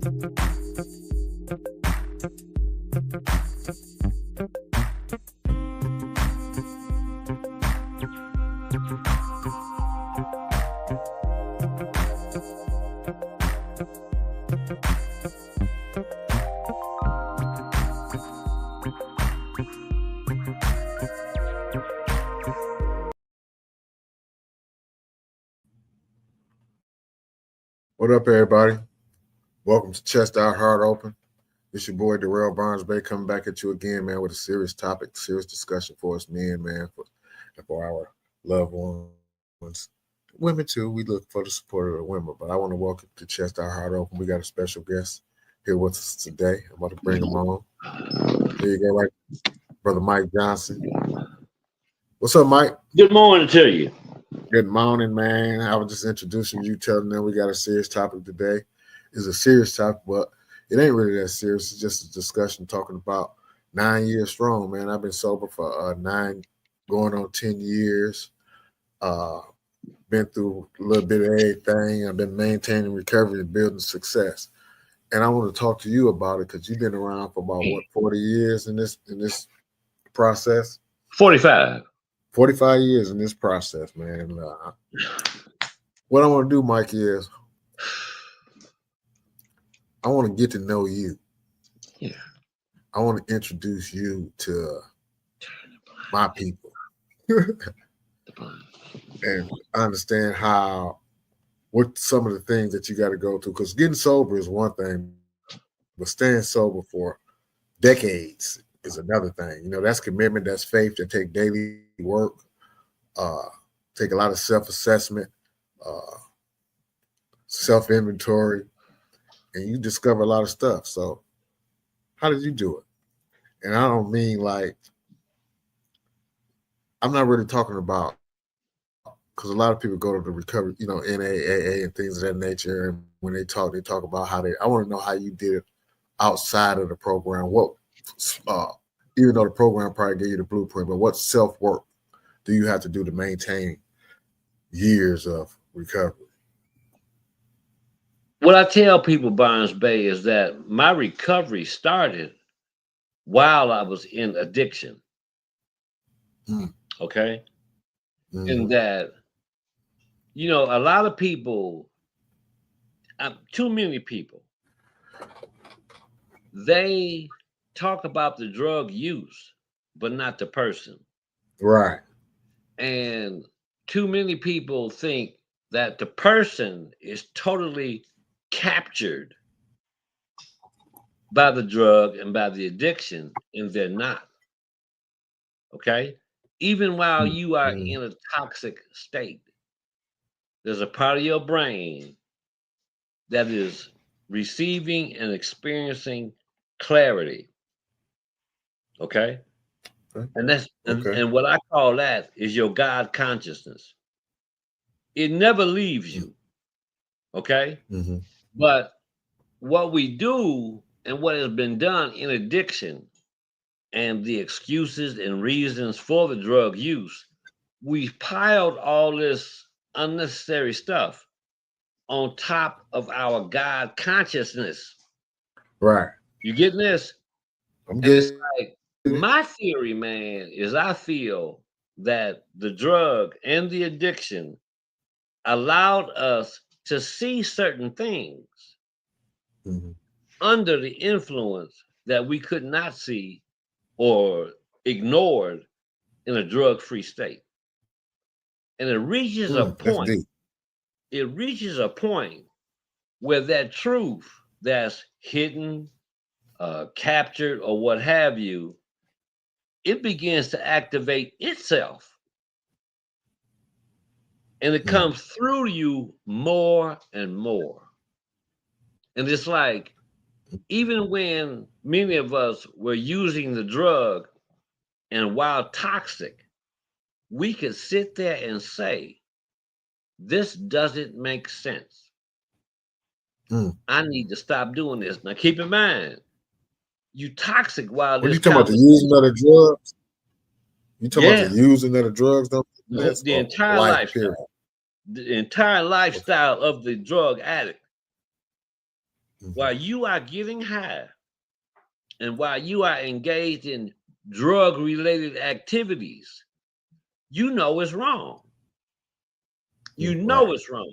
What up, everybody? Welcome to Chest Out Heart Open. It's your boy Darrell Barnes Bay coming back at you again, man, with a serious topic, serious discussion for us men, man, for our loved ones. Women too. We look for the support of the women, but I want to welcome to Chest Out Heart Open. We got a special guest here with us today. I'm about to bring him on. Here you go, right, Brother Mike Johnson. What's up, Mike? Good morning to you. Good morning, man. I was just introducing you, telling them we got a serious topic today. It's a serious topic, but it ain't really that serious. It's just a discussion talking about 9 years strong, man. I've been sober for 9, going on 10 years. Been through a little bit of everything. I've been maintaining recovery and building success. And I want to talk to you about it because you've been around for about, 40 years in this process? 45. 45 years in this process, man. What I want to do, Mike, is I want to get to know you. Yeah. I want to introduce you to my people and understand what some of the things that you got to go through. Because getting sober is one thing, but staying sober for decades is another thing. You know, that's commitment, that's faith, that take daily work, take a lot of self-assessment, self-inventory, and you discover a lot of stuff. So how did you do it? And I don't mean like, I'm not really talking about, because a lot of people go to the recovery, you know, NAAA and things of that nature. And when they talk about I want to know how you did it outside of the program. What, even though the program probably gave you the blueprint, but what self-work do you have to do to maintain years of recovery? What I tell people, Barnes Bay, is that my recovery started while I was in addiction. Okay? And that, you know, a lot of people, too many people, they talk about the drug use, but not the person. Right. And too many people think that the person is totally captured by the drug and by the addiction, and they're not. Okay? Even while you are in a toxic state, there's a part of your brain that is receiving and experiencing clarity. Okay? And that's and what I call that is your God consciousness. It never leaves you. Okay? But what we do and what has been done in addiction and the excuses and reasons for the drug use, we've piled all this unnecessary stuff on top of our God consciousness. Right. You getting this? I'm getting it's like my theory, man, is I feel that the drug and the addiction allowed us to see certain things under the influence that we could not see or ignored in a drug-free state. And it reaches a point. It reaches a point where that truth that's hidden, captured, or what have you, it begins to activate itself. And it comes through you more and more. And it's like, even when many of us were using the drug and while toxic, we could sit there and say, this doesn't make sense. I need to stop doing this. Now, keep in mind, you toxic while this. You talking about the using of the drugs? You talking about the using of the drugs? The entire lifestyle. The entire lifestyle of the drug addict. while you are getting high and while you are engaged in drug related activities, you know it's wrong. You know Right. it's wrong.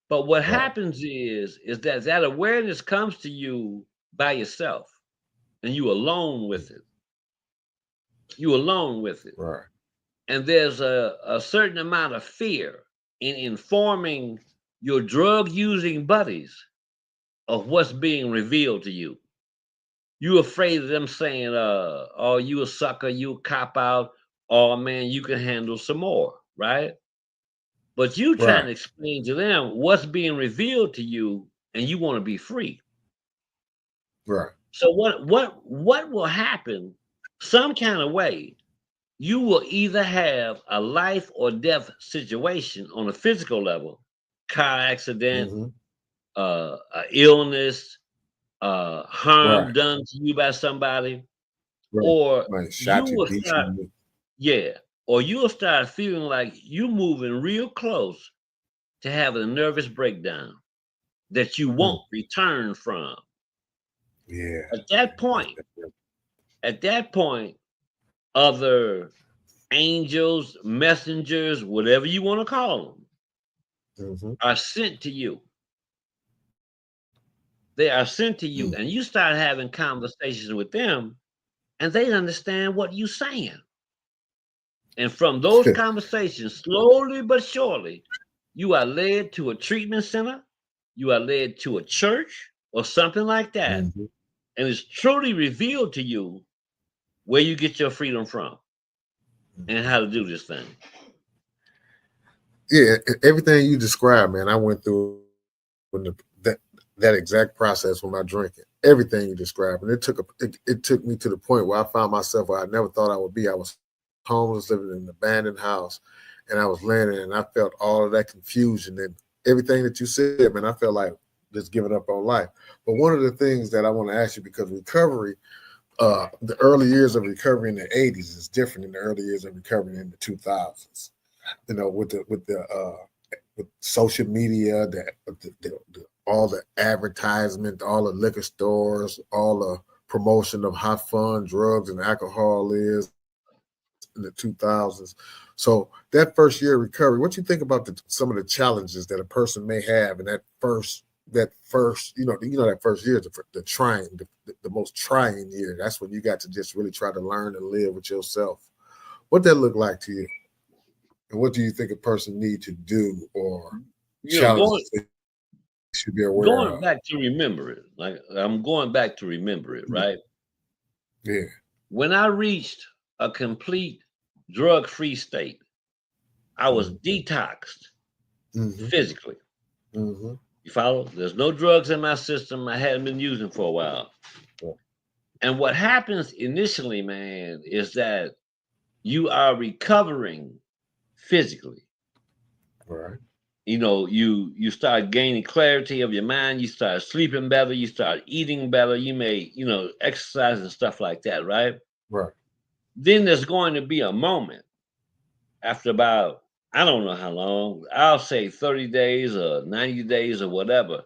But what Right. happens is that that awareness comes to you by yourself and you alone with it. You alone with it. Right. And there's a certain amount of fear in informing your drug using buddies of what's being revealed to you. You afraid of them saying, oh, you a sucker, you a cop out, oh man, you can handle some more, right? But you trying Right. to explain to them what's being revealed to you, and you want to be free. Right. So what will happen? Some kind of way, you will either have a life or death situation on a physical level, car accident, Mm-hmm. illness, harm Right. done to you by somebody, Right. or Like you shot you, will beat start, you. yeah, or you'll start feeling like you moving real close to having a nervous breakdown that you Mm. won't return from. Yeah. At that point, at that point, other angels, messengers, whatever you want to call them, Mm-hmm. are sent to you. They are sent to you, Mm. and you start having conversations with them, and they understand what you're saying. And from those conversations, slowly but surely, you are led to a treatment center, you are led to a church or something like that, Mm-hmm. and it's truly revealed to you where you get your freedom from and how to do this thing. Yeah, everything you described, man, I went through that exact process with my drinking. Everything you described, and it took me to the point where I found myself where I never thought I would be. I was homeless, living in an abandoned house, and I was laying there, and I felt all of that confusion and everything that you said, man. I felt like just giving up on life. But one of the things that I want to ask you, because recovery, the early years of recovery in the '80s is different than the early years of recovery in the 2000s. With social media, all the advertisement, all the liquor stores, all the promotion of how fun drugs and alcohol is in the 2000s. So that first year of recovery, what you think about some of the challenges that a person may have in that first, that first year, the trying, the most trying year. That's when you got to just really try to learn and live with yourself. What that look like to you? And what do you think a person need to do or You know, challenges they should be aware of? going back to remember it, like I'm going back to remember it, Mm. right? Yeah. When I reached a complete drug-free state, I was Mm-hmm. detoxed Mm-hmm. physically. Mm-hmm. You follow? There's no drugs in my system. I hadn't been using for a while. Yeah. And what happens initially, man, is that you are recovering physically. Right. You start gaining clarity of your mind, you start sleeping better, you start eating better, you may, exercise and stuff like that, right? Right. Then there's going to be a moment after about, I don't know how long, I'll say 30 days or 90 days or whatever,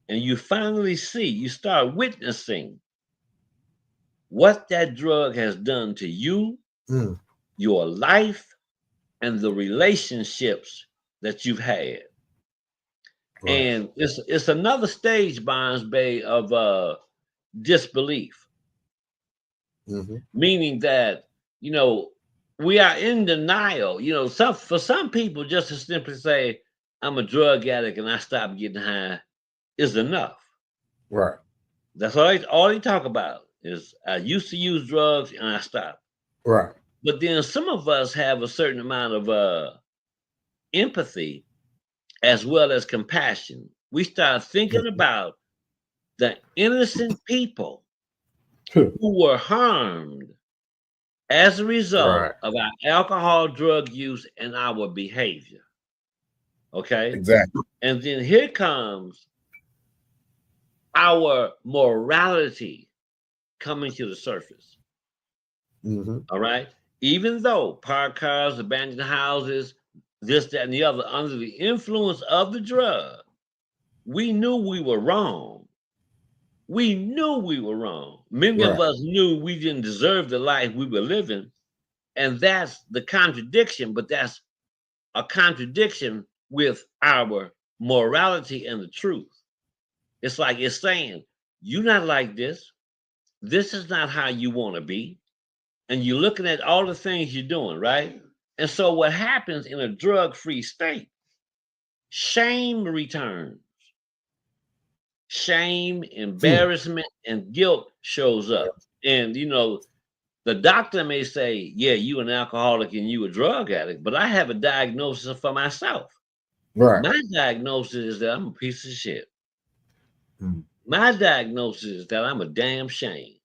and you finally see, you start witnessing what that drug has done to you, Mm. your life, and the relationships that you've had. Right. And it's another stage, Bonds Bay, of disbelief, Mm-hmm. meaning that you know we are in denial. For some people, just to simply say, "I'm a drug addict and I stopped getting high," is enough. Right. That's all they talk about is I used to use drugs and I stopped. Right. But then some of us have a certain amount of empathy as well as compassion. We start thinking Mm-hmm. about the innocent people who were harmed as a Right. result of our alcohol, drug use, and our behavior. Okay. Exactly. And then here comes our morality coming to the surface. Mm-hmm. All right. Even though parked cars, abandoned houses, this, that, and the other, under the influence of the drug, we knew we were wrong. We knew we were wrong. Many of Right. us knew we didn't deserve the life we were living. And that's the contradiction, but that's a contradiction with our morality and the truth. It's like it's saying, you're not like this. This is not how you want to be. And you're looking at all the things you're doing, right? And so what happens in a drug-free state? Shame returns. Shame, embarrassment, and guilt shows up. And the doctor may say, yeah, you an alcoholic and you a drug addict, but I have a diagnosis for myself. Right. My diagnosis is that I'm a piece of shit. Mm. My diagnosis is that I'm a damn shame.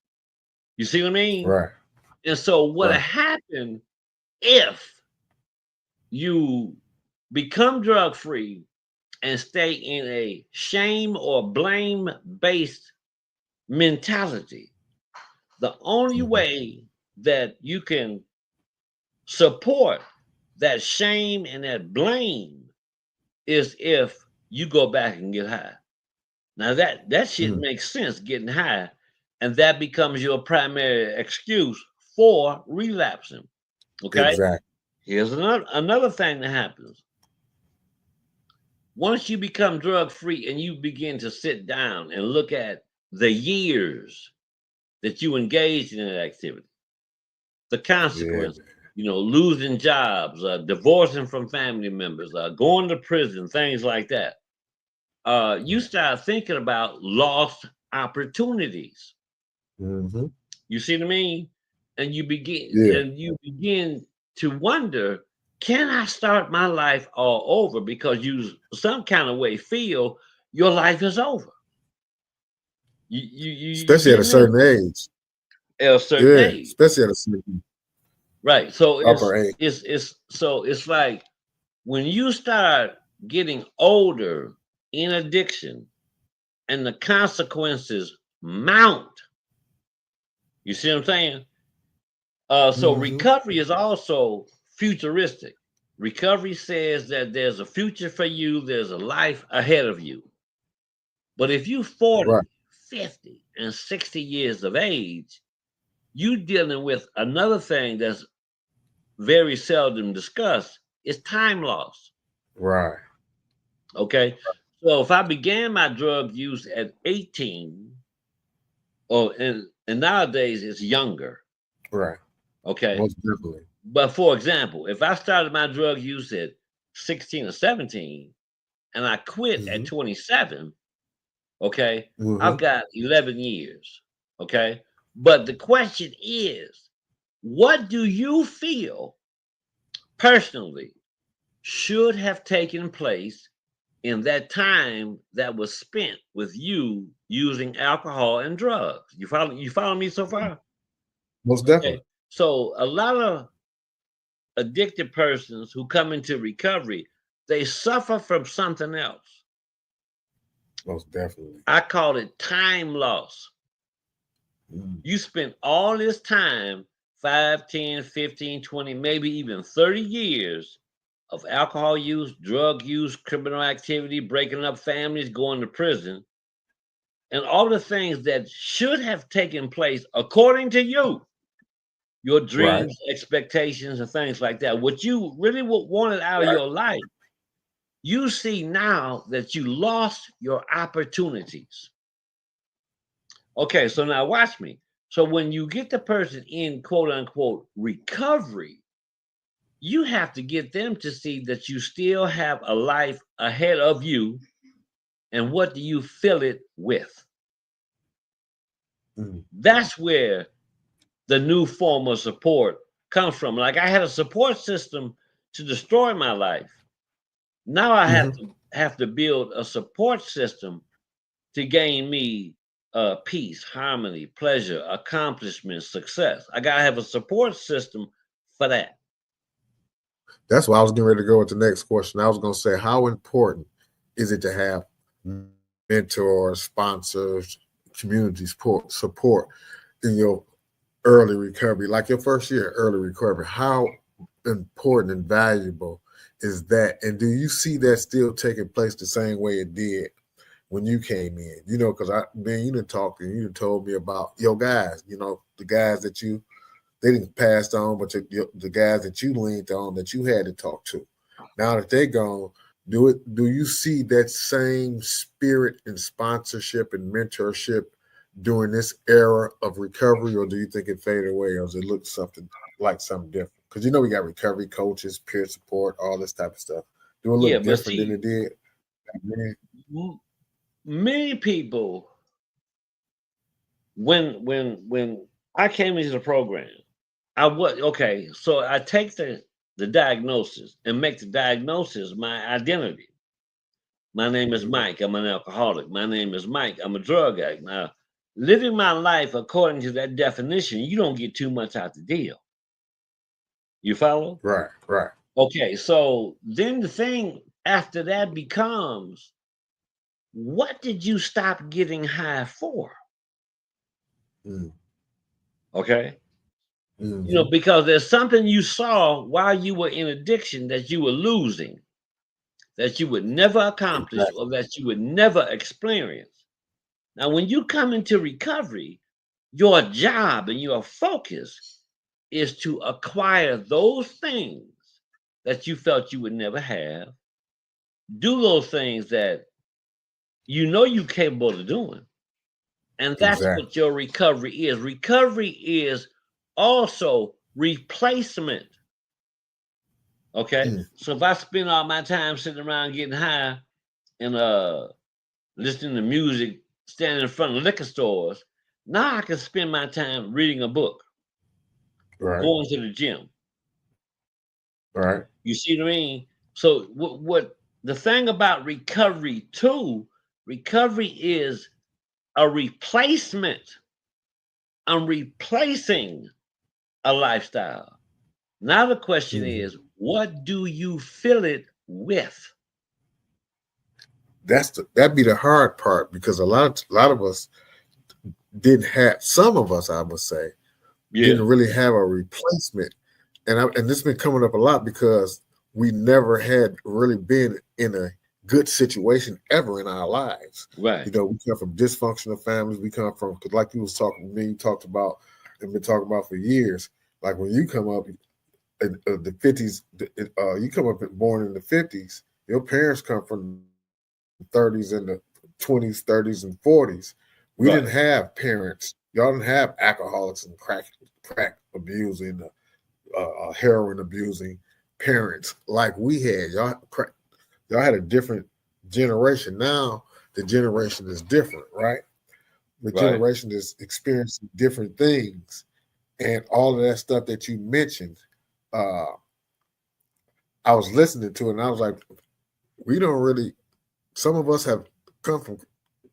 You see what I mean? Right. And so what Right. happened if you become drug-free and stay in a shame or blame-based mentality? The only way that you can support that shame and that blame is if you go back and get high. Now that shit makes sense, getting high, and that becomes your primary excuse for relapsing. Okay. Exactly. Here's another thing that happens. Once you become drug free and you begin to sit down and look at the years that you engaged in that activity, the consequence, losing jobs, divorcing from family members, going to prison, things like that. You start thinking about lost opportunities. Mm-hmm. You see what I mean? And you Yeah. begin to wonder, can I start my life all over? Because you some kind of way feel your life is over. You Especially at a getting this? certain age. At a certain Yeah. age. Especially at a certain Right. So upper age. it's like when you start getting older in addiction and the consequences mount. You see what I'm saying? So Mm-hmm. recovery is also futuristic. Recovery says that there's a future for you, there's a life ahead of you. But if you're 40, Right. 50, and 60 years of age, you dealing with another thing that's very seldom discussed is time loss. Right. Okay. So if I began my drug use at 18, and nowadays it's younger. Right. Okay. Most definitely. But for example, if I started my drug use at 16 or 17 and I quit at Mm-hmm. 27, okay, Mm-hmm. I've got 11 years. Okay. But the question is, what do you feel personally should have taken place in that time that was spent with you using alcohol and drugs? You follow me so far? Most Okay. definitely. So a lot of addicted persons who come into recovery, they suffer from something else. Most definitely. I call it time loss. Mm. You spent all this time, 5, 10, 15, 20, maybe even 30 years of alcohol use, drug use, criminal activity, breaking up families, going to prison, and all the things that should have taken place according to you, your Right. dreams, expectations, and things like that. What you really wanted out of Right. your life, you see now that you lost your opportunities. Okay, so now watch me. So when you get the person in quote unquote recovery, you have to get them to see that you still have a life ahead of you. And what do you fill it with? Mm. That's where the new form of support comes from. Like I had a support system to destroy my life. Now I Mm-hmm. have to build a support system to gain me peace, harmony, pleasure, accomplishment, success. I gotta have a support system for that. That's why I was getting ready to go with the next question. I was going to say, how important is it to have mentors, sponsors, community support in your early recovery, like your first year early recovery? How important and valuable is that? And do you see that still taking place the same way it did when you came in? You know, because you done talked and you done told me about your guys. You know, the guys that they didn't pass on, but the guys that you leaned on that you had to talk to. Now that they're gone, do you see that same spirit and sponsorship and mentorship during this era of recovery, or do you think it faded away, or does it look something different? Because you know we got recovery coaches, peer support, all this type of stuff. Do it Yeah, look but different than see, it did back then? many people, when I came into the program, I was okay. So I take the diagnosis and make the diagnosis my identity. My name is Mm-hmm. Mike. I'm an alcoholic. My name is Mike. I'm a drug addict. Now, living my life according to that definition, you don't get too much out the deal. You follow? Right, right. Okay, so then the thing after that becomes, what did you stop getting high for? Mm-hmm. Okay. Mm-hmm. Because there's something you saw while you were in addiction that you were losing, that you would never accomplish Exactly. or that you would never experience. Now, when you come into recovery, your job and your focus is to acquire those things that you felt you would never have, do those things that you know you're capable of doing. And that's Exactly. what your recovery is. Recovery is also replacement. Okay. Mm. So if I spend all my time sitting around getting high and listening to music, standing in front of liquor stores, now I can spend my time reading a book, Right, going to the gym. right. You see what I mean? So what the thing about recovery too, recovery is a replacement. I'm replacing a lifestyle. Now the question Mm-hmm. is, what do you fill it with? That'd be the hard part because a lot of us didn't have, some of us I would say Yeah, didn't really have a replacement, and this has been coming up a lot because we never had really been in a good situation ever in our lives. right, You know, we come from dysfunctional families. We come from, because like you was talking, me, you talked about and been talking about for years. Like when you come up in the 50s, you come up born in the 50s. Your parents come from the 30s and the 20s, 30s and 40s. We didn't have right. parents. Y'all didn't have alcoholics and crack abusing, heroin abusing parents like we had. Y'all had a different generation. Now the generation is different, right? The Right. generation is experiencing different things, and all of that stuff that you mentioned. Uh, I was listening to it, and I was like, we don't really. Some of us have come from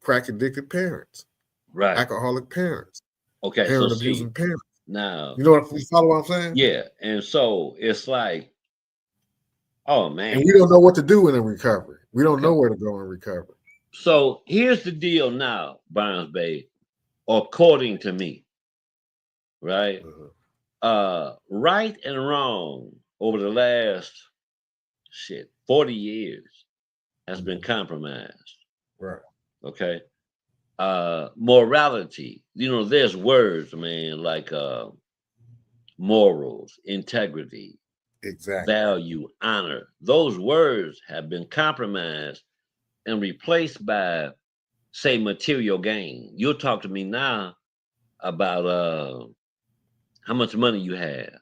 crack addicted parents, Right. alcoholic parents, Okay, so heroin see, abusing parents. now, You follow what I'm saying? yeah, and so it's like, oh And man. we don't know what to do in a recovery. We don't Okay. know where to go in recovery. So here's the deal now, Barnes Bay, according to me, right? Uh-huh. Right and wrong over the last 40 years has been Mm-hmm. compromised. Right. Okay. Morality, there's words, man, like morals, integrity, Exactly. value, honor. Those words have been compromised and replaced by, say, material gain. You'll talk to me now about how much money you have,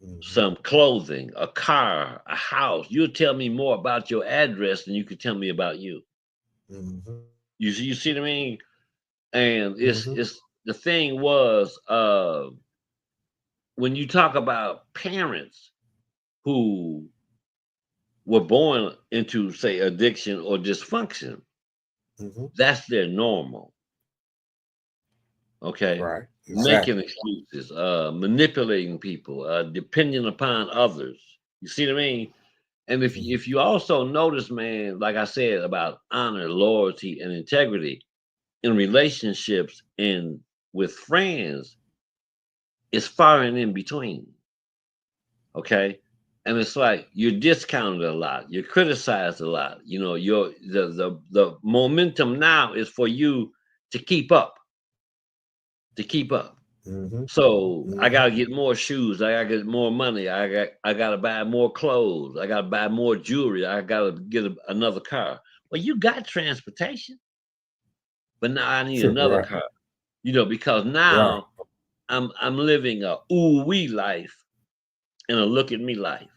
Mm-hmm. some clothing, a car, a house. You'll tell me more about your address than you could tell me about you. Mm-hmm. You see what I mean? And it's Mm-hmm. it's the thing was, when you talk about parents who were born into, say, addiction or dysfunction, Mm-hmm. that's their normal. Okay. Right. Making Exactly. excuses, manipulating people, depending upon others. You see what I mean? And if Mm-hmm. if you also notice, man, like I said about honor, loyalty, and integrity in relationships and with friends, it's far and in between. Okay. And it's like you're discounted a lot, you're criticized a lot. You know, the momentum now is for you to keep up, to keep up. Mm-hmm. So I Mm-hmm. gotta get more shoes. I gotta get more money. I gotta buy more clothes. I gotta buy more jewelry. I gotta get another car. Well, you got transportation, but now I need another Right. car. You know, because Right. now I'm living a ooh wee life and a look at me life,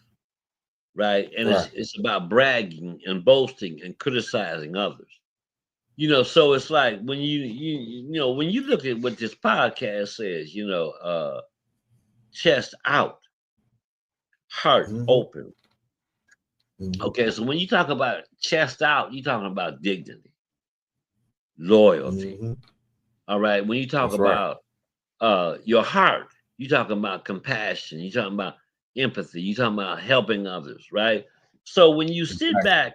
right? And Right. it's about bragging and boasting and criticizing others. You know, so it's like when you know when you look at what this podcast says, you know, chest out, heart Mm-hmm. open. Mm-hmm. Okay, so when you talk about chest out, you're talking about dignity, loyalty. Mm-hmm. All right. When you talk That's right. about your heart, you're talking about compassion, you're talking about empathy, you're talking about helping others, right? So when you sit Exactly. back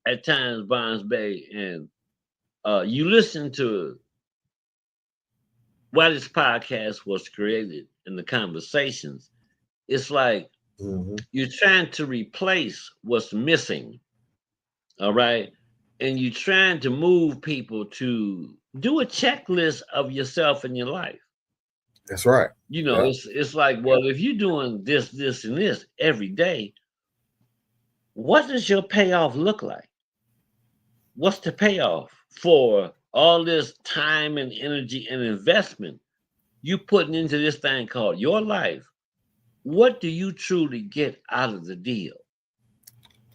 at times, Barnes Bay, and you listen to why this podcast was created and the conversations, it's like Mm-hmm. you're trying to replace what's missing. All right. And you're trying to move people to do a checklist of yourself and your life. That's right. You know, Yeah. it's like, well, if you're doing this, and this every day, what does your payoff look like? What's the payoff for all this time and energy and investment you putting into this thing called your life? What do you truly get out of the deal?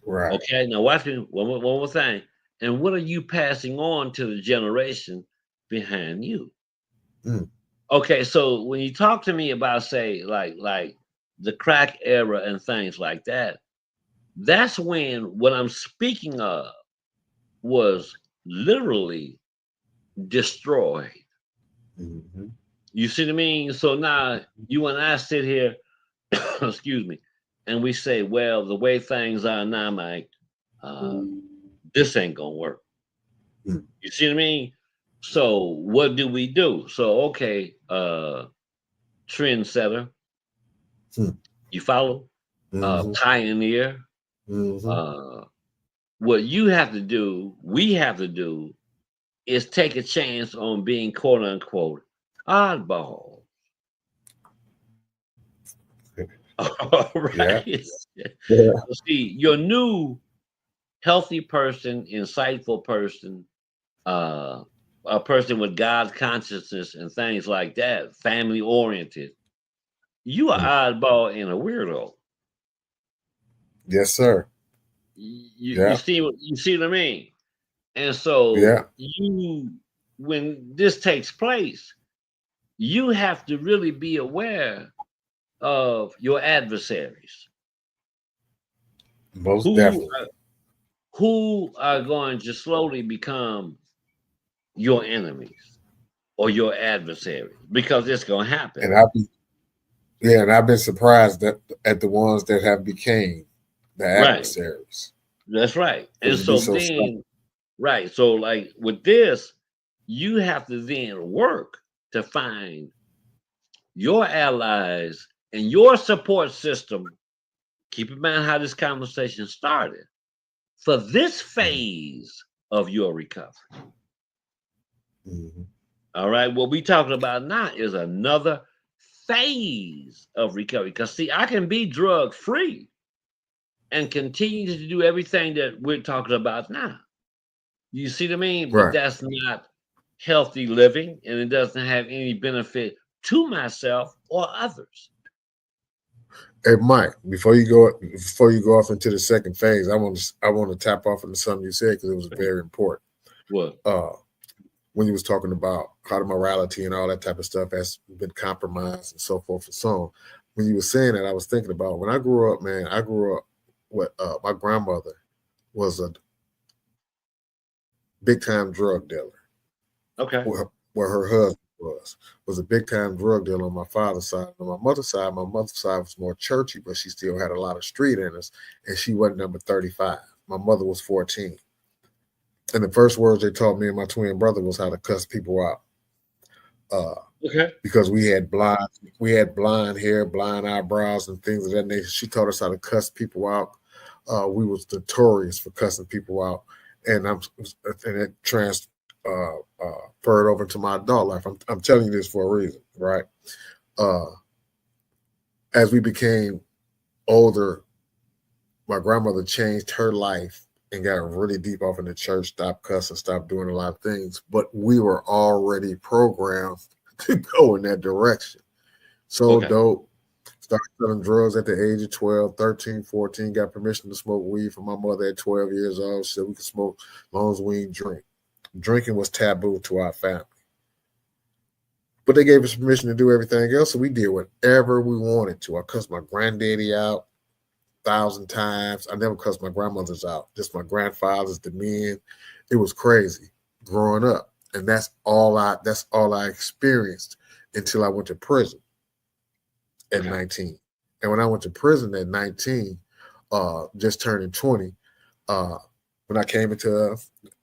Right. Okay, now watch me one more thing. And what are you passing on to the generation behind you? Mm. Okay, so when you talk to me about say like the crack era and things like that, that's when what I'm speaking of was literally destroyed. Mm-hmm. You see what I mean? So now you and I sit here, excuse me, and we say, well, the way things are now, Mike, uh, this ain't gonna work. Mm. You see what I mean? So what do we do? So okay, trendsetter, Mm. you follow? Mm-hmm. Pioneer. Mm-hmm. Uh what you have to do, we have to do, is take a chance on being quote unquote oddball. All Yeah. right. Yeah. See, your new healthy person, insightful person, uh, a person with God's consciousness and things like that, family oriented. You are Mm. oddball and a weirdo. Yes, sir. You Yeah. see what I mean? And so Yeah. you when this takes place, you have to really be aware of your adversaries Most who definitely. who are going to slowly become your enemies or your adversaries because it's going to happen. And I've been, yeah, and I've been surprised at the ones that have became the Right. adversaries That's right. And because it'd be so so simple. then, right. So, like with this, you have to then work to find your allies and your support system. Keep in mind how this conversation started for this Mm-hmm. phase of your recovery. Mm-hmm. All right. What we talking about now is another phase of recovery. Because see, I can be drug free and continue to do everything that we're talking about now. You see what I mean? But Right. that's not healthy living, and it doesn't have any benefit to myself or others. Hey, Mike, before you go off into the second phase, I want to tap off into something you said because it was very important. What? Uh, when you was talking about how the morality and all that type of stuff has been compromised and so forth and so on. When you were saying that, I was thinking about when I grew up, man. I grew up with my grandmother was a big time drug dealer. Okay. Where her husband was a big time drug dealer on my father's side. On my mother's side was more churchy, but she still had a lot of street in us, and she wasn't number 35. My mother was 14. And the first words they taught me and my twin brother was how to cuss people out. uh, Okay. because we had blonde hair, blind eyebrows, and things of that nature. She taught us how to cuss people out. We was notorious for cussing people out, and it transferred over to my adult life. I'm telling you this for a reason, right? Uh, as we became older, my grandmother changed her life and got really deep off in the church, stopped cussing, stopped doing a lot of things. But we were already programmed to go in that direction. So Okay. dope. Started selling drugs at the age of 12, 13, 14. Got permission to smoke weed from my mother at 12 years old. Said we could smoke as long as we ain't drink. Drinking was taboo to our family. But they gave us permission to do everything else, so we did whatever we wanted to. I cussed my granddaddy out 1,000 times. I never cussed my grandmothers out, just my grandfathers, the men. It was crazy growing up. And that's all I experienced until I went to prison at Okay. 19. And when I went to prison at 19, just turning 20, uh, when I came into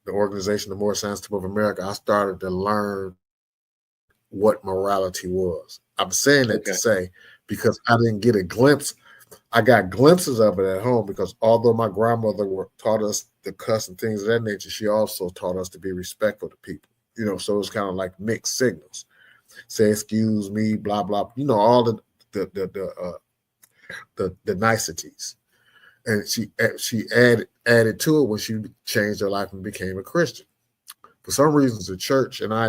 the organization, the Moore Science Temple of America, I started to learn what morality was. I'm saying that to Okay. say because I didn't get a glimpse. I got glimpses of it at home because although my grandmother taught us to cuss and things of that nature, she also taught us to be respectful to people. So it's kind of like mixed signals. Say excuse me, blah blah. All the niceties. And she added to it when she changed her life and became a Christian. For some reasons, the church and I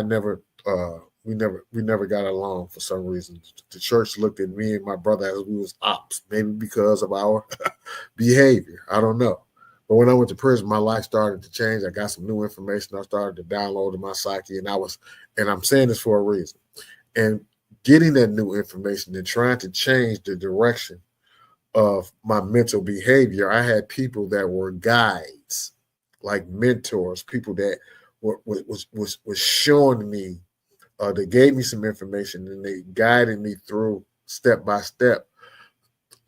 we never got along for some reason. The church looked at me and my brother as we was ops, maybe because of our behavior. I don't know. But when I went to prison, my life started to change. I got some new information. I started to download in my psyche, and I'm saying this for a reason. And getting that new information and trying to change the direction of my mental behavior, I had people that were guides, like mentors, people that was showing me. They gave me some information and they guided me through step by step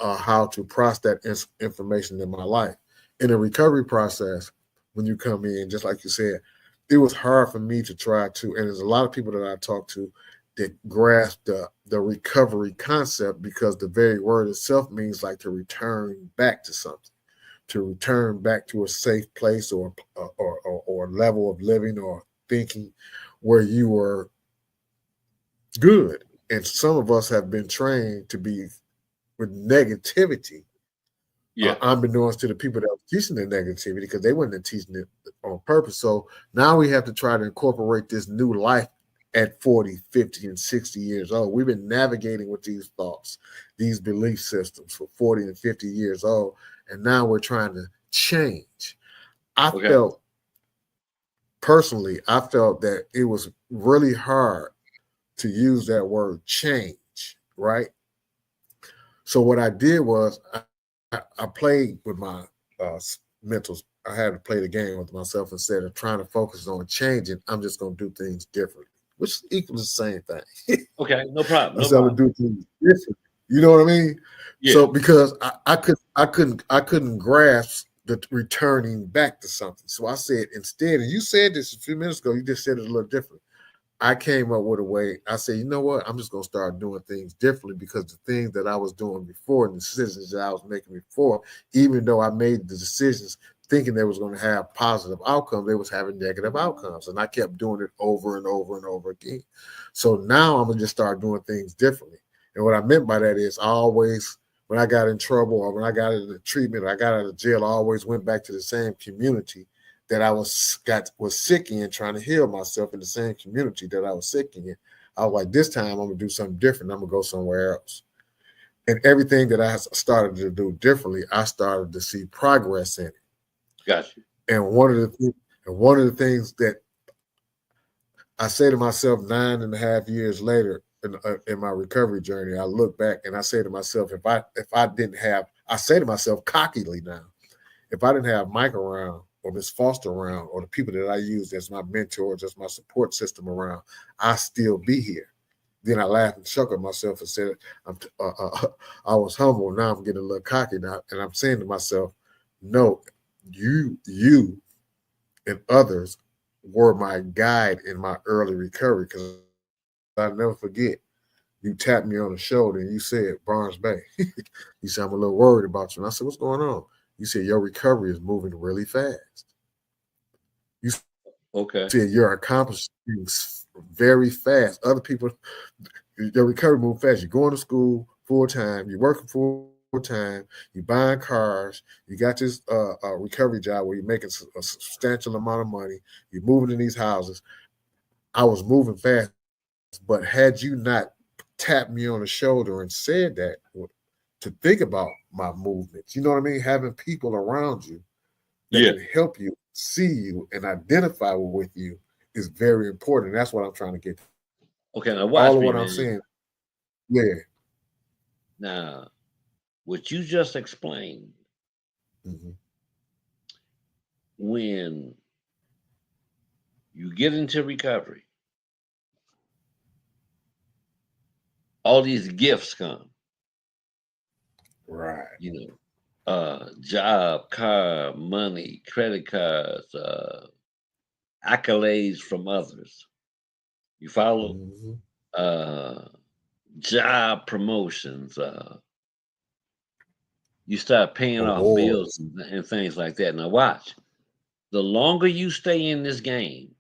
how to process that information in my life. In the recovery process, when you come in, just like you said, it was hard for me to try to, and there's a lot of people that I talk to that grasp the recovery concept because the very word itself means like to return back to something, to return back to a safe place or level of living or thinking where you were good. And some of us have been trained to be with negativity, Yeah. unbeknownst to the people that were teaching the negativity because they weren't teaching it on purpose. So now we have to try to incorporate this new life at 40, 50, and 60 years old. We've been navigating with these thoughts, these belief systems for 40 and 50 years old. And now we're trying to change. I Okay. felt I felt that it was really hard to use that word change, right? So what I did was I played with my mentals. I had to play the game with myself instead of trying to focus on changing. I'm just going to do things differently, which equals the same thing. Okay. No problem. I No started problem. to do things differently. You know what I mean? Yeah. So because I couldn't grasp the returning back to something. So I said instead, and you said this a few minutes ago. You just said it a little different. I came up with a way. I said, you know what? I'm just gonna start doing things differently because the things that I was doing before and the decisions that I was making before, even though I made the decisions thinking they was going to have positive outcomes, they was having negative outcomes, and I kept doing it over and over and over again. So now I'm gonna just start doing things differently. And what I meant by that is, I always, when I got in trouble or when I got into treatment or I got out of jail, I always went back to the same community that I was sick in, trying to heal myself in the same community that I was sick in. I was like, this time I'm gonna do something different. I'm gonna go somewhere else. And everything that I started to do differently, I started to see progress in it. Got you. And one of the things that I say to myself 9.5 years later in my recovery journey, I look back and I say to myself, if I didn't have, I say to myself cockily now, if I didn't have Mike around or Miss Foster around or the people that I use as my mentors, as my support system around, I still be here. Then I laughed and chuckled myself and said, I was humble. Now I'm getting a little cocky now. And I'm saying to myself, no, you and others were my guide in my early recovery because I I'll never forget. You tapped me on the shoulder and you said, Barnes Bay. You said, I'm a little worried about you. And I said, what's going on? You said, your recovery is moving really fast. You Okay. said, you're accomplishing things very fast. Other people, your recovery move fast. You're going to school full time. You're working full time. You're buying cars. You got this recovery job where you're making a substantial amount of money. You're moving in these houses. I was moving fast, but had you not tapped me on the shoulder and said that, to think about my movements, you know what I mean? Having people around you that Yeah. can help you see you and identify with you is very important. That's what I'm trying to get to. Okay, All now of what I'm watch me, saying, man. yeah. Now, what you just explained, Mm-hmm. when you get into recovery, all these gifts come, Right. job, car, money, credit cards, accolades from others. You follow? Mm-hmm. Uh, job promotions. You start paying off bills Awards. and things like that. Now, watch. The longer you stay in this game,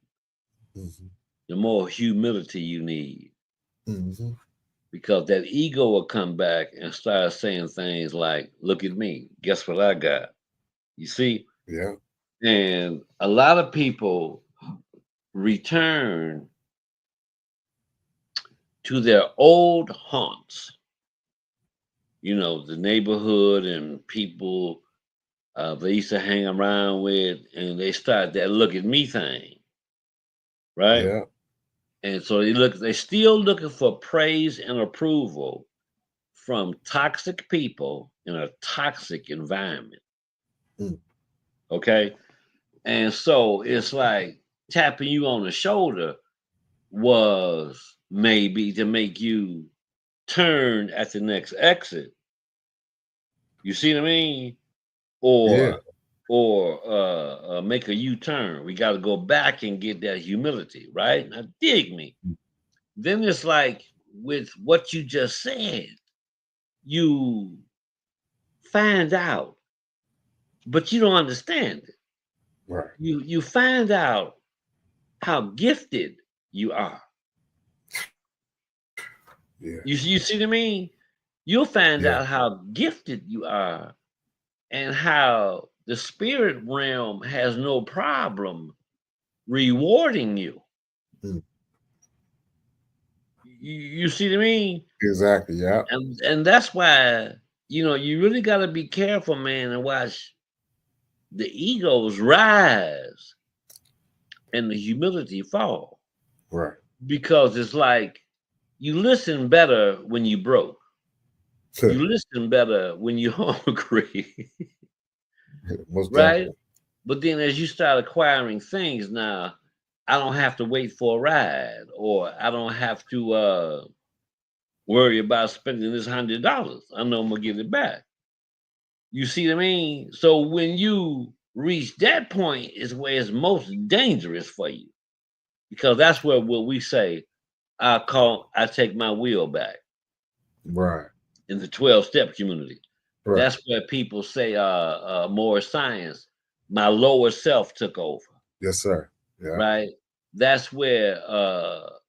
Mm-hmm. the more humility you need, Mm-hmm. because that ego will come back and start saying things like, "Look at me. Guess what I got?" You see? Yeah. And a lot of people return to their old haunts, the neighborhood and people they used to hang around with, and they start that look at me thing, right? Yeah. And so they're still looking for praise and approval from toxic people in a toxic environment. Mm. Okay. And so it's like tapping you on the shoulder was maybe to make you turn at the next exit. You see what I mean? Yeah. Or make a U-turn. We got to go back and get that humility, right? Now dig me. Then it's like with what you just said, you find out, but you don't understand it. Right. You find out how gifted you are. Yeah. You see what I mean? You'll find Yeah. out how gifted you are and how the spirit realm has no problem rewarding you. Mm. You see what I mean? Exactly. Yeah. And that's why you really got to be careful, man, and watch the egos rise and the humility fall, Right. because it's like you listen better when you broke. You listen better when you're hungry, Most right? definitely. But then as you start acquiring things now, I don't have to wait for a ride, or I don't have to worry about spending this $100. I know I'm gonna get it back. You see what I mean? So when you reach that point is where it's most dangerous for you, because that's where what we say, I take my will back Right. in the 12-step community. Right. That's where people say more science, my lower self took over, Yes, sir. Yeah. right? That's where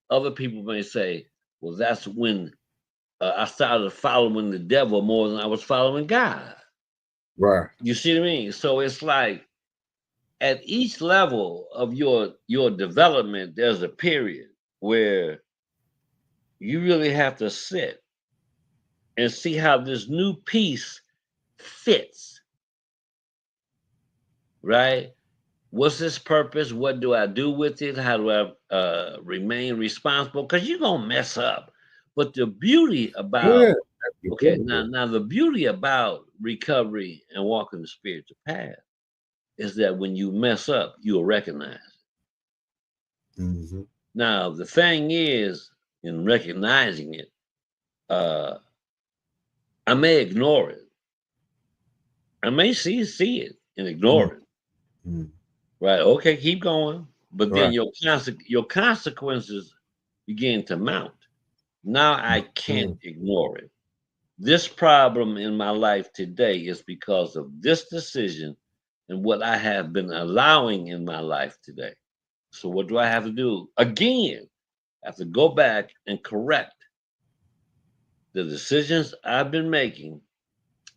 other people may say, well, that's when I started following the devil more than I was following God. Right. You see what I mean? So it's like at each level of your development, there's a period where you really have to sit and see how this new piece fits, right? What's this purpose? What do I do with it? How do I remain responsible? Because you're gonna mess up. But the beauty Yeah. about okay, Absolutely. now the beauty about recovery and walking the spiritual path is that when you mess up, you'll recognize it. Mm-hmm. Now the thing is, in recognizing it, uh, I may ignore it. I may see it and ignore it. Mm-hmm. Right? Okay, keep going. But then Right. your consequences begin to mount. Now I can't Mm. ignore it. This problem in my life today is because of this decision and what I have been allowing in my life today. So what do I have to do? Again, I have to go back and correct the decisions I've been making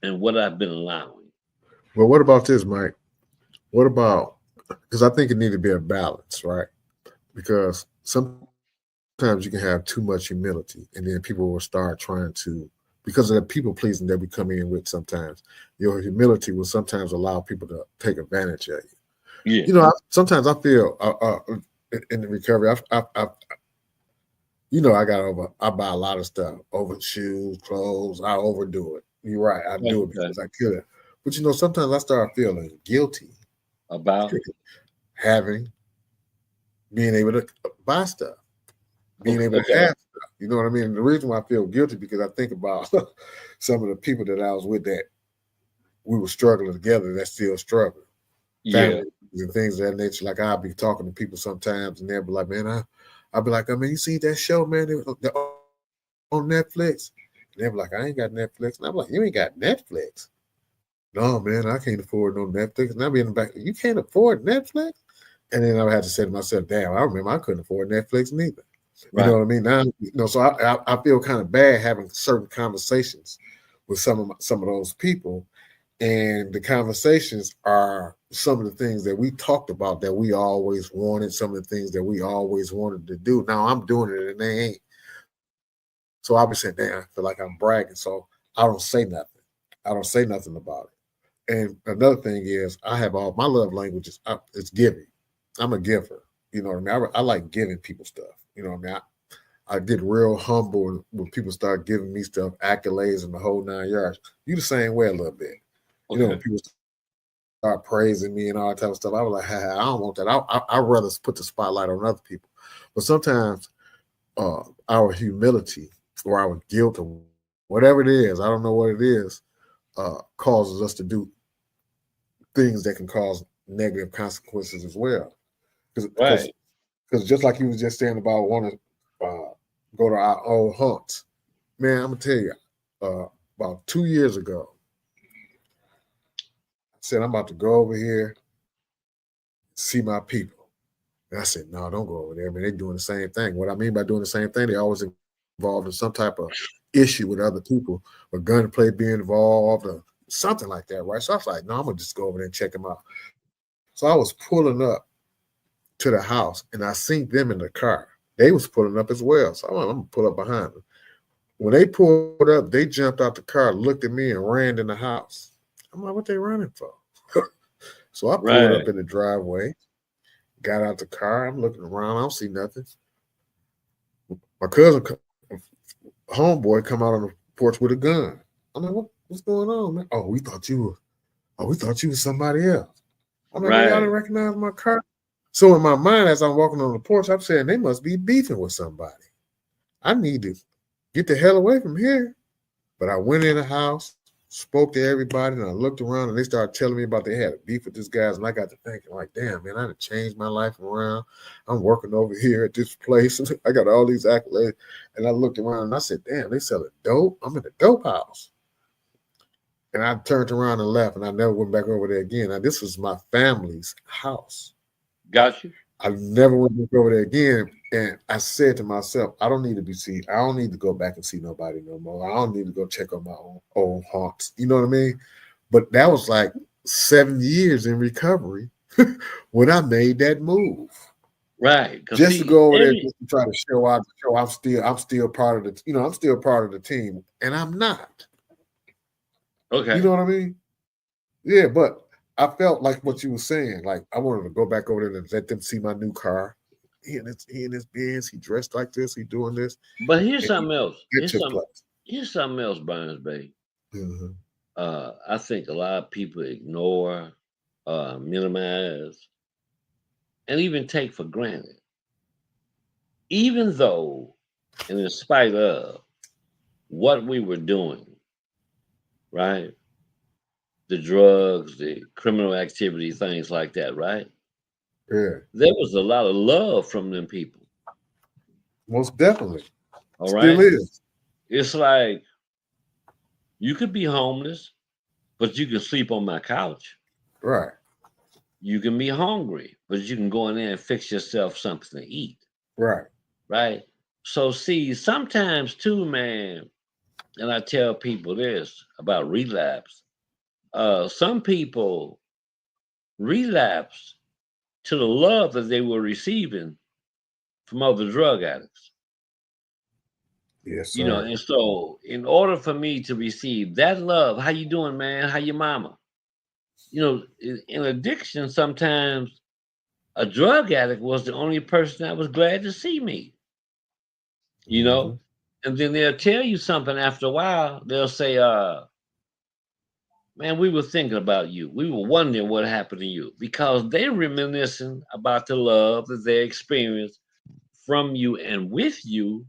and what I've been allowing. Well, what about this, Mike? What about, because I think it need to be a balance, right? Because sometimes you can have too much humility, and then people will start trying to, because of the people pleasing that we come in with sometimes, your humility will sometimes allow people to take advantage of you. Yeah. Sometimes I feel in the recovery, I got I buy a lot of stuff, over shoes, clothes. I overdo it. You're right. I do it Okay. because I could. But sometimes I start feeling guilty About having being able to buy stuff, being okay. able to have Okay. stuff. You know what I mean? And the reason why I feel guilty because I think about some of the people that I was with that we were struggling together that still struggle. Yeah. Family and things of that nature. Like I'll be talking to people sometimes and they'll be like, man, I'll be like, I mean, you see that show, man, they're on Netflix? And they'll be like, I ain't got Netflix. And I'm like, you ain't got Netflix. No, man, I can't afford no Netflix. And I'll be in the back, you can't afford Netflix? And then I would have to say to myself, damn, I remember I couldn't afford Netflix neither. You know Right. what I mean? Now, so I feel kind of bad having certain conversations with some of those people, and the conversations are some of the things that we talked about that we always wanted, some of the things that we always wanted to do. Now I'm doing it and they ain't. So I'll be saying, damn, I feel like I'm bragging. So I don't say nothing. I don't say nothing about it. And another thing is, I have all my love languages. It's giving. I'm a giver. You know what I mean? I like giving people stuff. You know what I mean? I get real humble when people start giving me stuff, accolades, and the whole 9 yards. You the same way a little bit. When Okay. people start praising me and all that type of stuff, I was like, hey, I don't want that. I'd rather put the spotlight on other people. But sometimes our humility or our guilt or whatever it is, I don't know what it is, causes us to do things that can cause negative consequences as well. Because Right. because just like you was just saying about wanting to go to our old haunts, man, I'm gonna tell you, about 2 years ago, I said I'm about to go over here, see my people. And I said, no, don't go over there. I mean, they're doing the same thing. What I mean by doing the same thing, they always involved in some type of issue with other people, or gunplay being involved, or something like that, right? So I was like, no, I'm gonna just go over there and check them out. So I was pulling up to the house, and I seen them in the car. They was pulling up as well. So I'm gonna pull up behind them. When they pulled up, they jumped out the car, looked at me, and ran in the house. I'm like, what they running for? So I pulled up in the Right. driveway, got out the car. I'm looking around. I don't see nothing. My homeboy, come out on the porch with a gun. I'm like, what's going on, man? Oh, we thought you was somebody else. I'm like, man, y'all didn't Right. recognize my car. So in my mind, as I'm walking on the porch, I'm saying they must be beefing with somebody. I need to get the hell away from here. But I went in the house, spoke to everybody, and I looked around, and they started telling me about they had a beef with this guys, and I got to thinking, like, damn, man, I done changed my life around. I'm working over here at this place. I got all these accolades, and I looked around and I said, damn, they selling dope. I'm in the dope house, and I turned around and left, and I never went back over there again. Now this was my family's house. Got you. I never went back over there again. And I said to myself, I don't need to be seen. I don't need to go back and see nobody no more. I don't need to go check on my own old haunts. You know what I mean? But that was like 7 years in recovery when I made that move. Right. Cause Just to see, go over there every just to try to show I'm still part of the I'm still part of the team. And I'm not. You okay. know what I mean? Yeah, but I felt like what you were saying. Like I wanted to go back over there and let them see my new car. He in his Benz, he dressed like this, he doing this. But here's And something else. it took place. Here's something else, Burns Bay. Mhm. I think a lot of people ignore, minimize, and even take for granted. Even though, and in spite of what we were doing, right? The drugs, the criminal activity, things like that, right? Yeah, There was a lot of love from them people. most definitely. All Still right. is. It's like you could be homeless, but you can sleep on my couch. Right. You can be hungry, but you can go in there and fix yourself something to eat. Right. Right. So see, sometimes too, man, and I tell people this about relapse. Some people relapse to the love that they were receiving from other drug addicts. Yes, You know, sir. and so in order for me to receive that love, how you doing, man? How your mama? You know, in addiction, sometimes a drug addict was the only person that was glad to see me. You Mm-hmm. know, and then they'll tell you something after a while. They'll say, man, we were thinking about you. We were wondering what happened to you because they're reminiscing about the love that they experienced from you and with you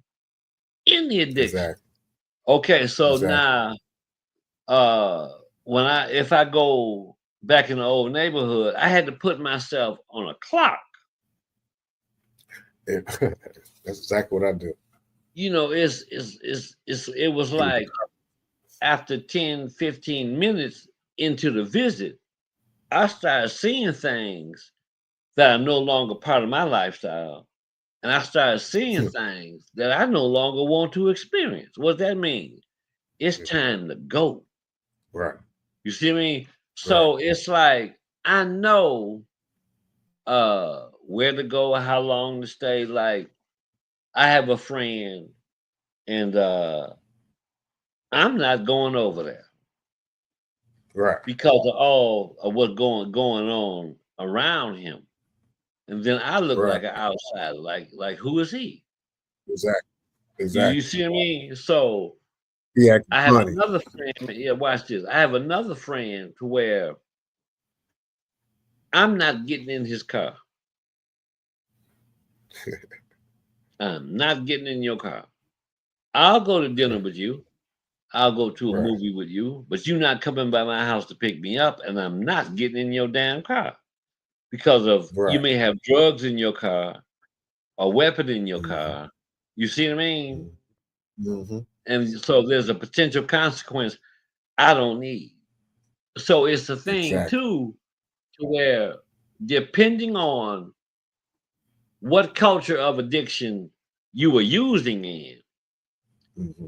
in the addiction. Exactly. Okay, so Exactly. now uh when I if I go back in the old neighborhood, I had to put myself on a clock. It, that's exactly what I do. You know, it was like after 10, 15 minutes into the visit, I started seeing things that are no longer part of my lifestyle. And I started seeing things that I no longer want to experience. What that mean? It's time to go. Right. You see what I mean? Right. So it's like I know where to go, how long to stay. Like I have a friend and I'm not going over there Right. because of all of what's going on around him. And then I look Right. like an outsider. Like who is he? Exactly. You Exactly. see what I mean? So He acting I have funny. another friend. Yeah, watch this. I have another friend to where I'm not getting in his car. I'm not getting in your car. I'll go to dinner with you. I'll go to a Right. movie with you, but you're not coming by my house to pick me up, and I'm not getting in your damn car because of you Right. may have drugs in your car, a weapon in your Mm-hmm. car. You see what I mean? Mm-hmm. And so there's a potential consequence I don't need. So it's a thing Exactly. too, to where depending on what culture of addiction you were using in, Mm-hmm.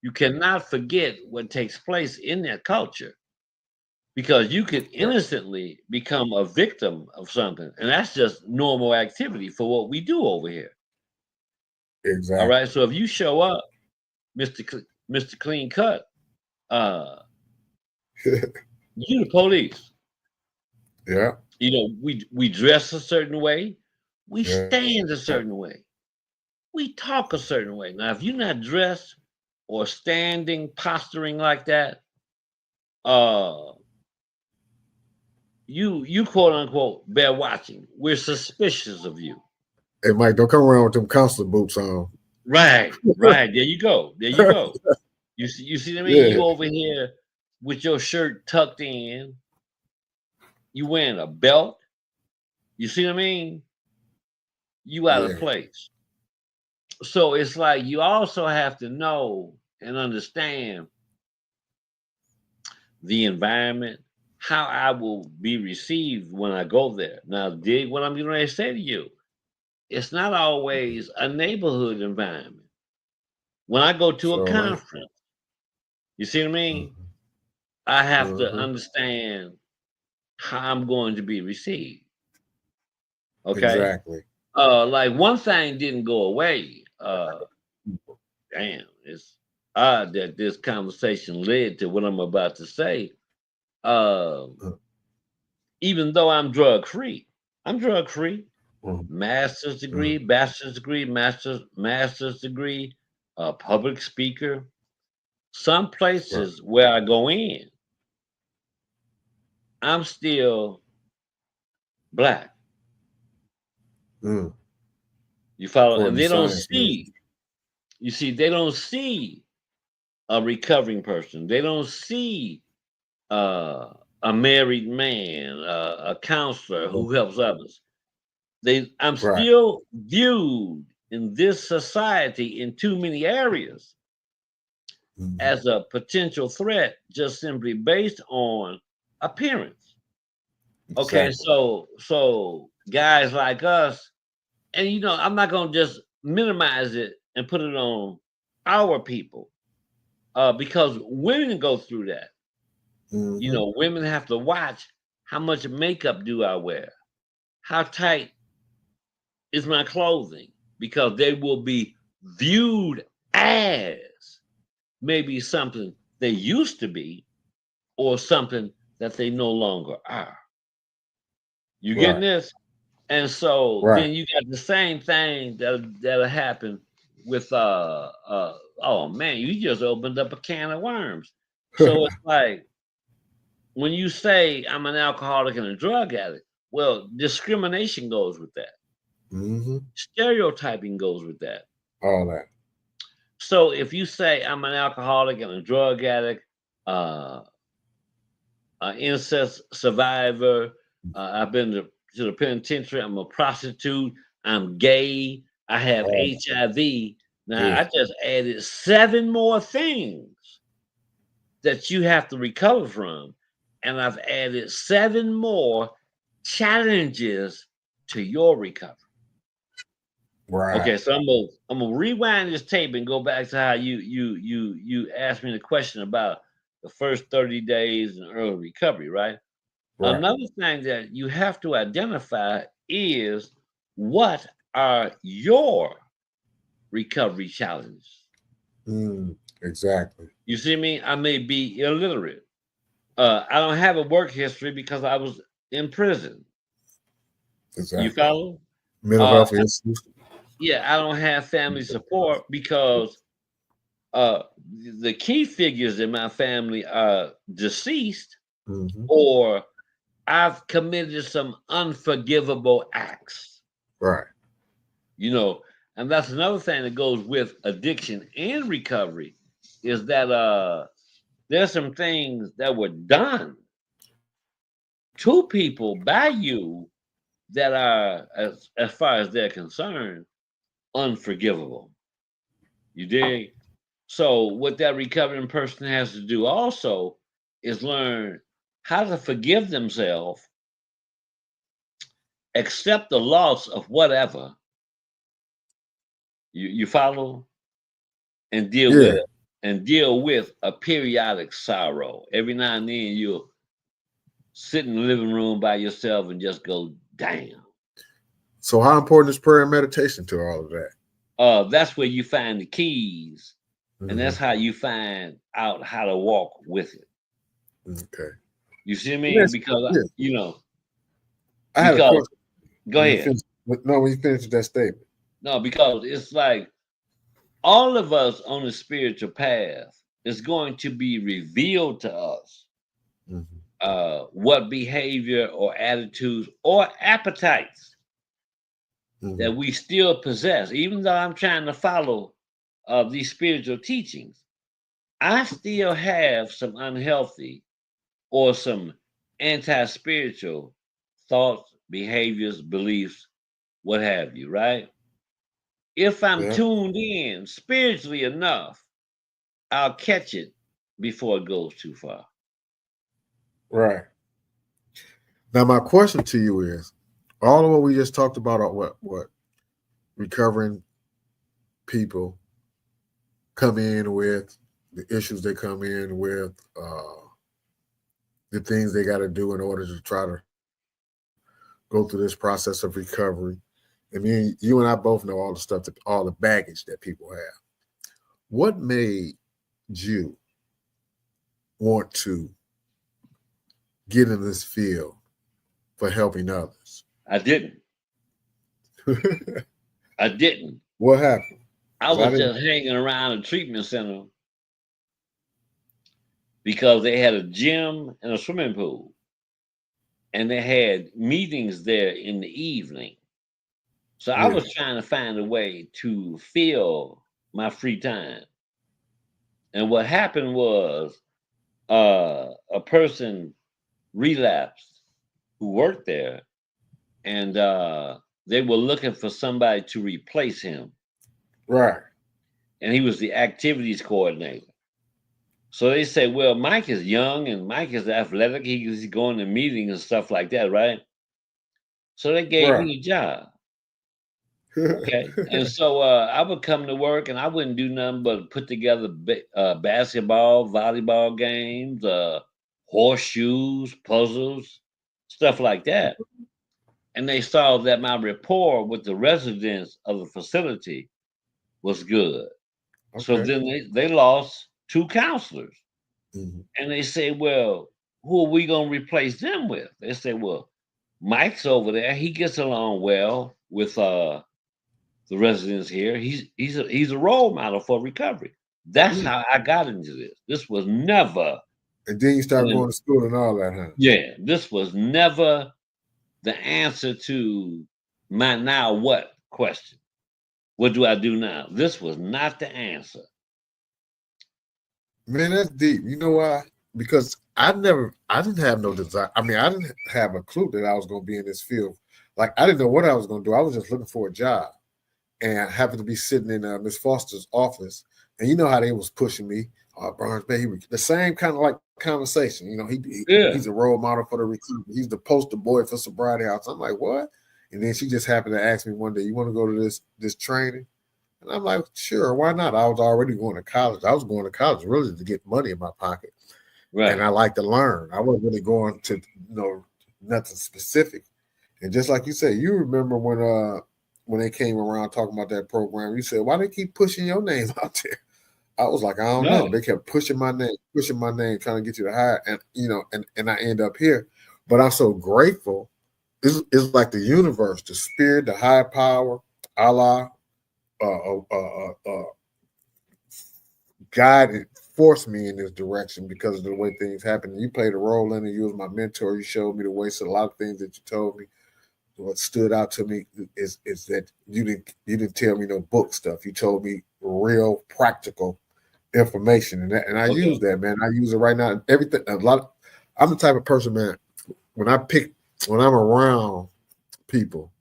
you cannot forget what takes place in that culture because you could Right. innocently become a victim of something. And that's just normal activity for what we do over here. All right. Exactly. So if you show up, Mr. Clean Cut, uh, you the police. Yeah. You know, we dress a certain way, we Yeah. stand a certain way, we talk a certain way. Now, if you're not dressed or standing, posturing like that, uh, you quote unquote bear watching. We're suspicious of you. Hey, Mike, don't come around with them counselor boots on. Right, right. There you go. There you go. You see what I mean? Yeah. You over here with your shirt tucked in, you wearing a belt. You see what I mean? You out of Yeah. place. So it's like you also have to know and understand the environment, how I will be received when I go there. Now, dig what I'm going to say to you. It's not always a neighborhood environment. When I go to a So, man. conference, you see what I mean? Mm-hmm. I have to Mm-hmm. understand how I'm going to be received. Okay. Exactly. Like one thing didn't go away. Damn, it's odd that this conversation led to what I'm about to say. Um, even though I'm drug free. Mm-hmm. Master's Mm-hmm. degree, bachelor's degree, master's degree, public speaker. Some Right. places where I go in, I'm still black. Mm. You follow? And According to they don't science, man. see, you see, they don't see a recovering person. They don't see uh, a married man, a counselor who helps others. I'm Right. still viewed. in this society in too many areas as a potential threat just simply based on appearance. Okay, Exactly. so guys like us, and I'm not gonna just minimize it and put it on our people, because women go through that. Mm-hmm. Women have to watch how much makeup do I wear, how tight is my clothing, because they will be viewed as maybe something they used to be or something that they no longer are. You getting Right. this? And so Right. then you got the same thing that'll happen with oh man, you just opened up a can of worms. So it's like when you say I'm an alcoholic and a drug addict, well, discrimination goes with that. Mm-hmm. Stereotyping goes with that. All that. So if you say I'm an alcoholic and a drug addict, uh, an incest survivor, I've been to the penitentiary, I'm a prostitute, I'm gay, I have All that. HIV. Now Yeah. I just added 7 more things that you have to recover from, and I've added 7 more challenges to your recovery. Right. Okay, so I'm gonna rewind this tape and go back to how you asked me the question about the first 30 days in early recovery, right? Right. Another thing that you have to identify is what are your recovery challenges? Exactly. You see me? I may be illiterate. I don't have a work history because I was in prison. You Exactly. follow? Mental Uh, health issues. yeah, I don't have family support because uh, the key figures in my family are deceased Mm-hmm. or I've committed some unforgivable acts. Right. You know, and that's another thing that goes with addiction and recovery is that there's some things that were done to people by you that are, as far as they're concerned, unforgivable. You dig? So what that recovering person has to do also is learn how to forgive themselves, accept the loss of whatever you follow, and deal with Yeah. it, and deal with a periodic sorrow. Every now and then you'll sit in the living room by yourself and just go, damn. So how important is prayer and meditation to all of that? That's where you find the keys, and Mm-hmm. that's how you find out how to walk with it. Okay. You see me? Yes. Because Yeah. I had a because question go when you ahead. finish. No, when you finish that statement. No, because it's like all of us on the spiritual path is going to be revealed to us Mm-hmm. what behavior or attitudes or appetites Mm-hmm. that we still possess. Even though I'm trying to follow these spiritual teachings, I still have some unhealthy or some anti-spiritual thoughts, behaviors, beliefs, what have you, right? If I'm Yeah. tuned in spiritually enough, I'll catch it before it goes too far. Right. Now my question to you is, all of what we just talked about are what recovering people come in with, the issues they come in with, the things they got to do in order to try to go through this process of recovery. I mean, you and I both know all the stuff, that all the baggage that people have. What made you want to get in this field for helping others? I didn't. I didn't. What happened? I Because I was didn't. just hanging around a treatment center because they had a gym and a swimming pool, and they had meetings there in the evening. So I Yeah. was trying to find a way to fill my free time. And what happened was a person relapsed who worked there, and they were looking for somebody to replace him. Right. and he was the activities coordinator. So they say, well, Mike is young and Mike is athletic. He's going to meetings and stuff like that, right? So they gave Right. me the job. Okay. And so I would come to work and I wouldn't do nothing but put together basketball, volleyball games, horseshoes, puzzles, stuff like that. And they saw that my rapport with the residents of the facility was good. So Okay. then they lost two counselors. Mhm. And they say, well, who are we going to replace them with? They say, well, Mike's over there. He gets along well with the residents here. He's a role model for recovery. That's Mm. how I got into this. This was never And then you start an going to school and all that, huh? yeah, this was never the answer to my now what question. What do I do now? This was not the answer. Man, that's deep. You know why? Because I didn't have no desire. I mean, I didn't have a clue that I was going to be in this field. Like, I didn't know what I was going to do. I was just looking for a job. And I happened to be sitting in Miss Foster's office. And you know how they was pushing me. Oh, Barnes, man, the same kind of like conversation. You know, Yeah, he's a role model for the recruiter. He's the poster boy for Sobriety House. I'm like, what? And then she just happened to ask me one day, you want to go to this training? And I'm like, sure, why not? I was already going to college. I was going to college really to get money in my pocket. And right. I like to learn. I wasn't really going to, nothing specific. And just like you said, you remember when they came around talking about that program, you said, why they keep pushing your name out there? I was like, I don't know. Right. They kept pushing my name, trying to get you to hire. And and I end up here. But I'm so grateful. It's like the universe, the spirit, the higher power, Allah, God forced me in this direction because of the way things happen. You played a role in it. You was my mentor. You showed me the way. So a lot of things that you told me, what stood out to me is that you didn't tell me no book stuff. You told me real practical information, and I use Okay. that, man. I use it right now. Everything a lot. I'm the type of person, man. When I pick when I'm around people,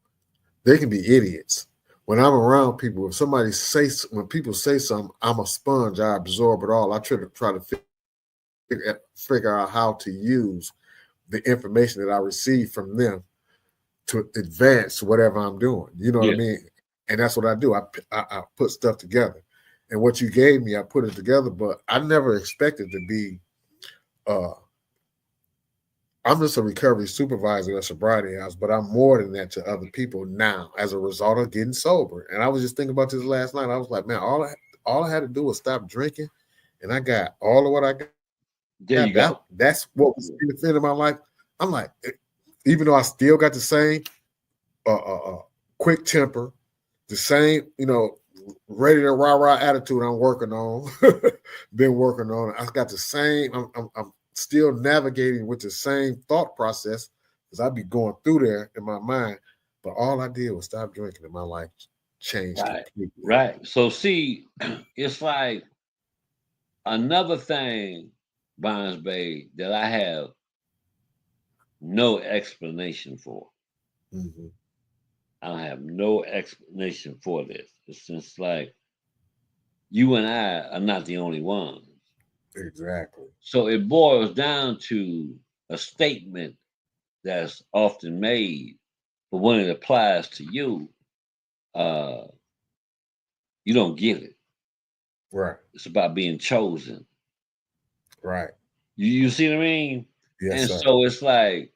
they can be idiots. When I'm around people, when people say something, I'm a sponge. I absorb it all. I try to figure out how to use the information that I receive from them to advance whatever I'm doing. You know what I Yeah. mean? And that's what I do. I put stuff together, and what you gave me, I put it together. But I never expected to be. Uh, I'm just a recovery supervisor at Sobriety House, but I'm more than that to other people now as a result of getting sober. And I was just thinking about this last night. I was like, man, all I had to do was stop drinking, and I got all of what I got. There you go. That's what was the fin of my life. I'm like, even though I still got the same quick temper, the same, ready to rah rah attitude I'm working on, been working on. I got the same. I'm still navigating with the same thought process because I be going through there in my mind. But all I did was stop drinking, and my life changed Right. completely. Right. So see, it's like another thing, Bonds Bay, that I have no explanation for. Mm-hmm. I have no explanation for this. It's just like you and I are not the only ones. Exactly. So it boils down to a statement that's often made, but when it applies to you, uh, you don't get it. Right. It's about being chosen. Right. You see what I mean? Yes, And sir. so it's like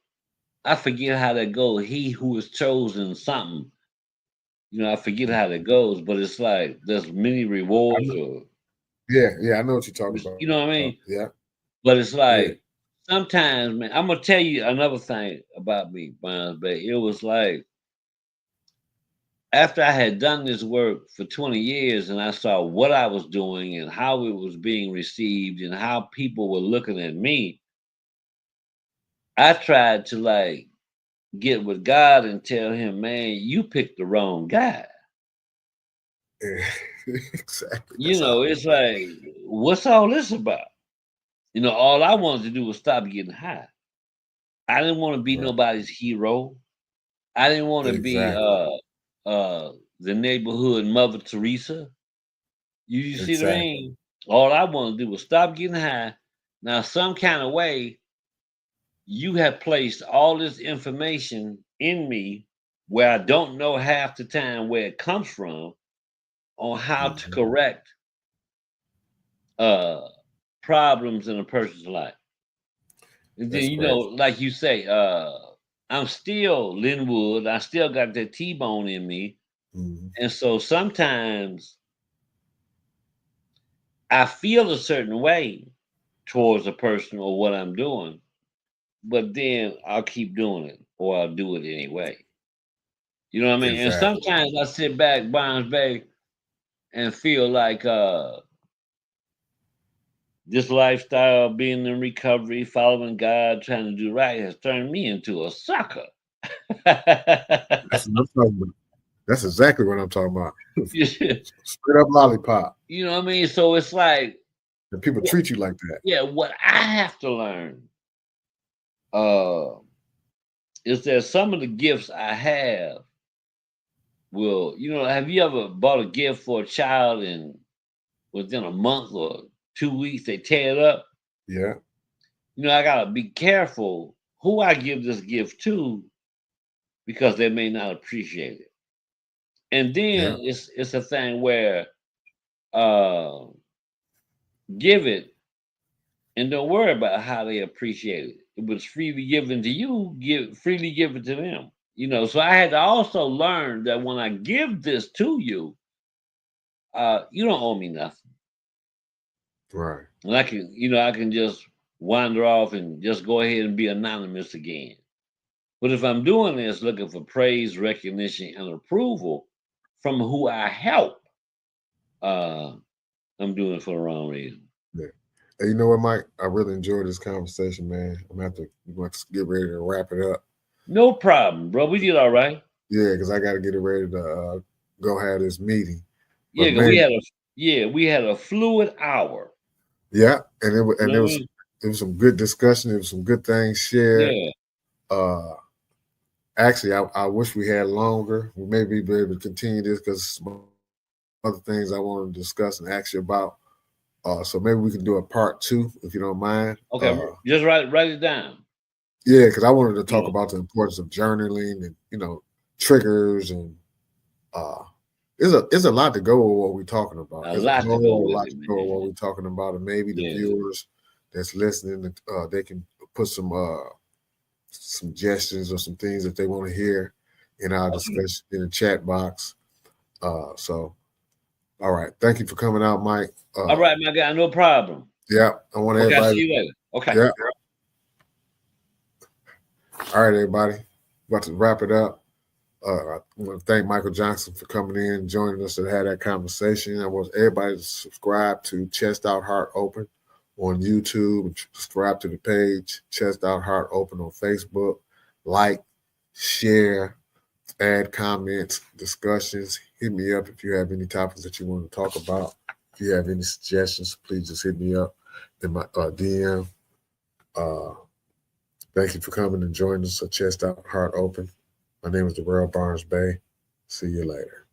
I forget how that goes. He who is chosen something. I forget how that goes, but it's like there's many I rewards know, or yeah. I know what you're talking you know about. what I mean? Yeah. But it's Yeah. like sometimes, man, I'm gonna tell you another thing about me, Bonds Bay. It was like after I had done this work for 20 years and I saw what I was doing and how it was being received and how people were looking at me, I tried to like get with God and tell him, man, you picked the wrong guy. Yeah. Exactly. That's how I It's feel. like, what's all this about? All I wanted to do was stop getting high. I didn't want to be Right. nobody's hero. I didn't want to be Exactly. the neighborhood Mother Teresa. You see what I Exactly. mean? All I want to do is stop getting high. Now, some kind of way, you have placed all this information in me where I don't know half the time where it comes from on how to Mhm. correct uh problems in a person's life. And then That's great. like you say, I'm still Linwood, I still got that T-bone in me. Mhm. And so sometimes I feel a certain way towards a person or what I'm doing, but then I'll keep doing it or I'll do it anyway. You know what I mean? And Exactly. sometimes I sit back, Barnes Bay, and feel like this lifestyle, being in recovery, following God, trying to do right, has turned me into a sucker. That's what I'm talking about. That's exactly what I'm talking about. You Straight up lollipop. know what I mean? So it's like, And people treat you like that. yeah, what I have to learn uh, is that some of the gifts I have will, have you ever bought a gift for a child and within a month or 2 weeks they tear it up? Yeah. I gotta be careful who I give this gift to because they may not appreciate it. And Yeah. then it's a thing where uh give it and don't worry about how they appreciate it. It was freely given to you, freely give it to them. So I had to also learn that when I give this to you, you don't owe me nothing. Right. And I can just wander off and just go ahead and be anonymous again. But if I'm doing this looking for praise, recognition, and approval from who I help, uh, I'm doing it for the wrong reason. Yeah. Hey, you know what, Mike? I really enjoyed this conversation, man. We're going to get ready to wrap it up. No problem, bro. We did all right. Yeah, because I got to get it ready to go have this meeting. Yeah, But 'cause man, we had a fluid hour. yeah, and it wa- You and know it what I was mean? it was some good discussion. It was some good things shared. Yeah. Uh, Actually, I wish we had longer. We may be able to continue this because some other things I want to discuss and ask you about. So maybe we can do a part two if you don't mind. Okay. Just write it down. Yeah, because I wanted to talk Yeah. about the importance of journaling and triggers and uh, it's a lot to go with what we're talking about. A There's a lot to go whole with lot it, to go with what man. we're talking about, and maybe the Yeah. viewers that's listening, they can put some suggestions or some things that they want to hear in our Okay. discussion in the chat box. So, all right, thank you for coming out, Mike. All right, my guy. No problem. Yeah, I want Okay. I'll everybody. see you later. Okay. Yeah, all right, everybody. About to wrap it up. I want to thank Michael Johnson for coming in and joining us to have that conversation. I want everybody to subscribe to Chest Out Heart Open on YouTube and subscribe to the page Chest Out Heart Open on Facebook. Like, share, add comments, discussions. Hit me up if you have any topics that you want to talk about. If you have any suggestions, please just hit me up in my DM. Thank you for coming and joining us at Chest Out Heart Open. My name is Darrell Barnes Bay. See you later.